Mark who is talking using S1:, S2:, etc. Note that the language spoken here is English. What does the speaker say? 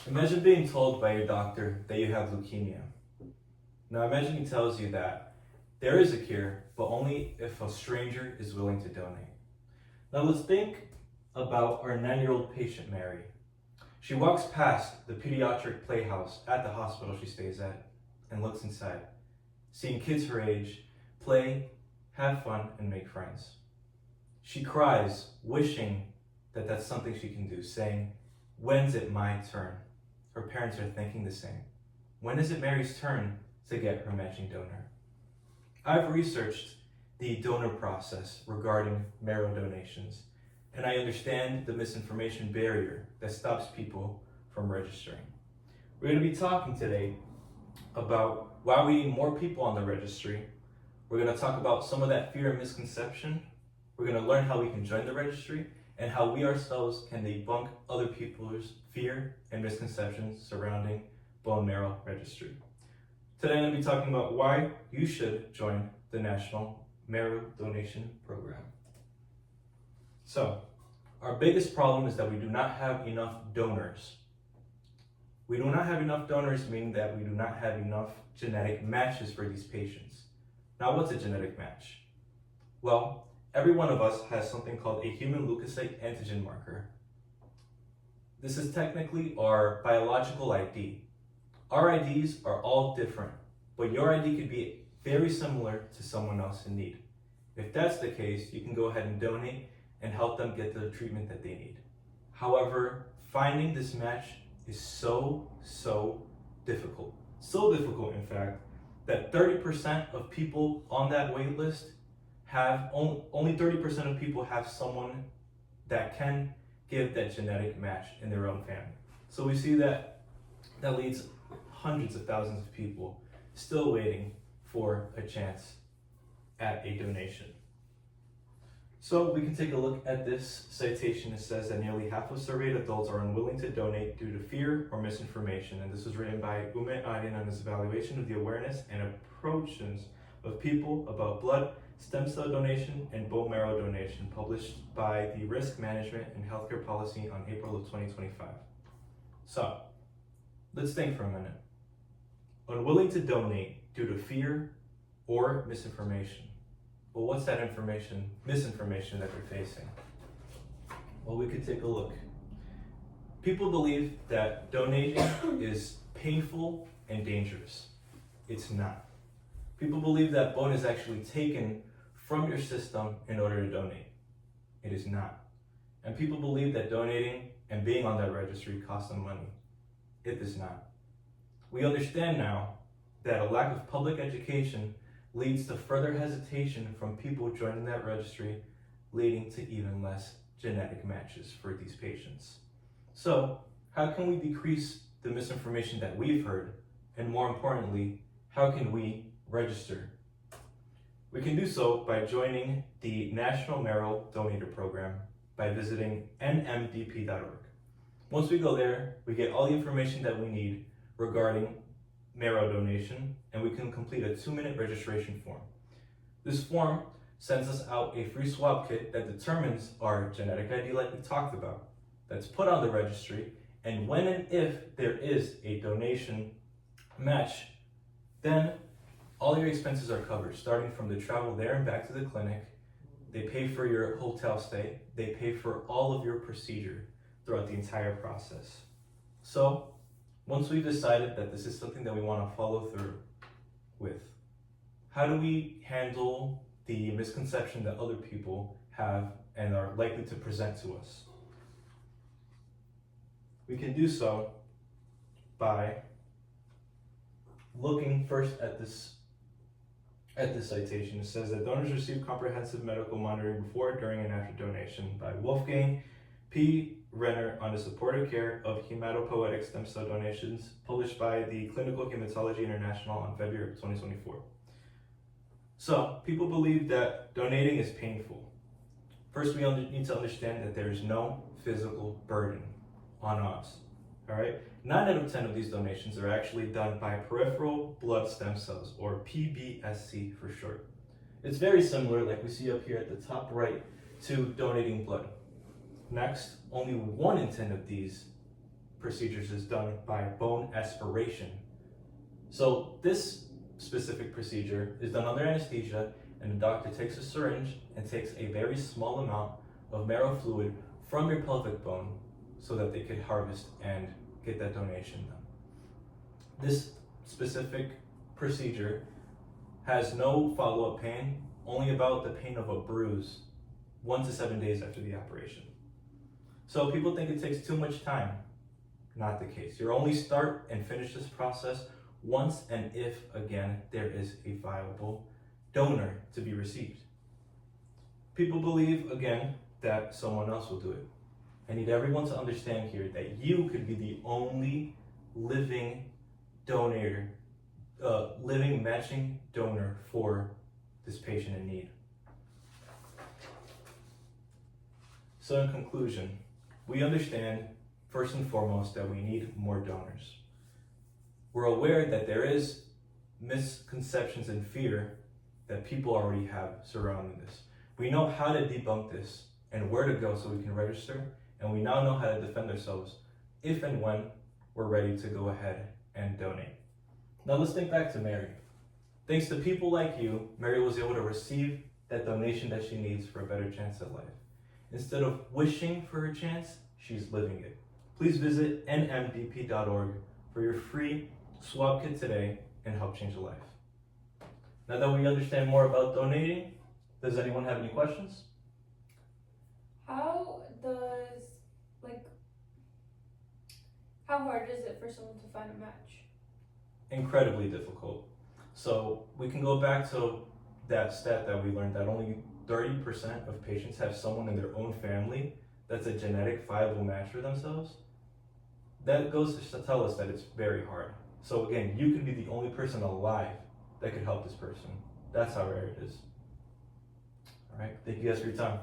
S1: Imagine being told by your doctor that you have leukemia. Now imagine he tells you that there is a cure, but only if a stranger is willing to donate. Now let's think about our 9-year-old patient, Mary. She walks past the pediatric playhouse at the hospital she stays at and looks inside, seeing kids her age play, have fun, and make friends. She cries, wishing that that's something she can do, saying, "When's it my turn?" Her parents are thinking the same. When is it Mary's turn to get her matching donor? I've researched the donor process regarding marrow donations, and I understand the misinformation barrier that stops people from registering. We're going to be talking today about why we need more people on the registry. We're going to talk about some of that fear and misconception. We're going to learn how we can join the registry and how we ourselves can debunk other people's fear and misconceptions surrounding bone marrow registry. Today I'm going to be talking about why you should join the National Marrow Donation Program. So, our biggest problem is that we do not have enough donors. We do not have enough donors, meaning that we do not have enough genetic matches for these patients. Now, what's a genetic match? Well, every one of us has something called a human leukocyte antigen marker. This is technically our biological ID. Our IDs are all different, but your ID could be very similar to someone else in need. If that's the case, you can go ahead and donate and help them get the treatment that they need. However, finding this match is so difficult. So difficult, in fact, that 30% of people on that wait list have, only 30% of people have someone that can give that genetic match in their own family. So we see that leads hundreds of thousands of people still waiting for a chance at a donation. So we can take a look at this citation. It says that nearly half of surveyed adults are unwilling to donate due to fear or misinformation. And this was written by Ume Adin on his evaluation of the awareness and approaches of people about blood, stem cell donation, and bone marrow donation, published by the Risk Management and Healthcare Policy on April of 2025. So, let's think for a minute. Unwilling to donate due to fear or misinformation. Well, what's that misinformation that they're facing? Well, we could take a look. People believe that donating is painful and dangerous. It's not. People believe that bone is actually taken from your system in order to donate. It is not. And people believe that donating and being on that registry costs them money. It does not. We understand now that a lack of public education leads to further hesitation from people joining that registry, leading to even less genetic matches for these patients. So, how can we decrease the misinformation that we've heard? And more importantly, how can we register? We can do so by joining the National Marrow Donator Program by visiting nmdp.org. Once we go there, we get all the information that we need regarding marrow donation, and we can complete a 2-minute registration form. This form sends us out a free swab kit that determines our genetic ID like we talked about. That's put on the registry, and when and if there is a donation match, then all your expenses are covered, starting from the travel there and back to the clinic. They pay for your hotel stay. They pay for all of your procedure throughout the entire process. So, once we've decided that this is something that we want to follow through with, how do we handle the misconception that other people have and are likely to present to us? We can do so by looking first at this citation. It says that donors receive comprehensive medical monitoring before, during, and after donation by Wolfgang P. Renner on the supportive care of hematopoietic stem cell donations, published by the Clinical Hematology International on February 2024. So, people believe that donating is painful. First, we need to understand that there is no physical burden on us. All right? 9 out of 10 of these donations are actually done by peripheral blood stem cells, or PBSC for short. It's very similar, like we see up here at the top right, to donating blood. Next, only 1 in 10 of these procedures is done by bone aspiration. So this specific procedure is done under anesthesia, and the doctor takes a syringe and takes a very small amount of marrow fluid from your pelvic bone so that they could harvest and get that donation done. This specific procedure has no follow-up pain, only about the pain of a bruise 1 to 7 days after the operation. So people think it takes too much time. Not the case. You only start and finish this process once and if, again, there is a viable donor to be received. People believe, again, that someone else will do it. I need everyone to understand here that you could be the only living donor, living matching donor for this patient in need. So in conclusion, we understand first and foremost that we need more donors. We're aware that there is misconceptions and fear that people already have surrounding this. We know how to debunk this and where to go so we can register, and we now know how to defend ourselves if and when we're ready to go ahead and donate. Now let's think back to Mary. Thanks to people like you, Mary was able to receive that donation that she needs for a better chance at life. Instead of wishing for her chance, she's living it. Please visit nmdp.org for your free swab kit today and help change a life. Now that we understand more about donating, does anyone have any questions?
S2: How hard is it for someone to find a match?
S1: Incredibly difficult. So we can go back to that stat that we learned that only 30% of patients have someone in their own family that's a genetic viable match for themselves. That goes to tell us that it's very hard. So again, you could be the only person alive that could help this person. That's how rare it is. All right, thank you guys for your time.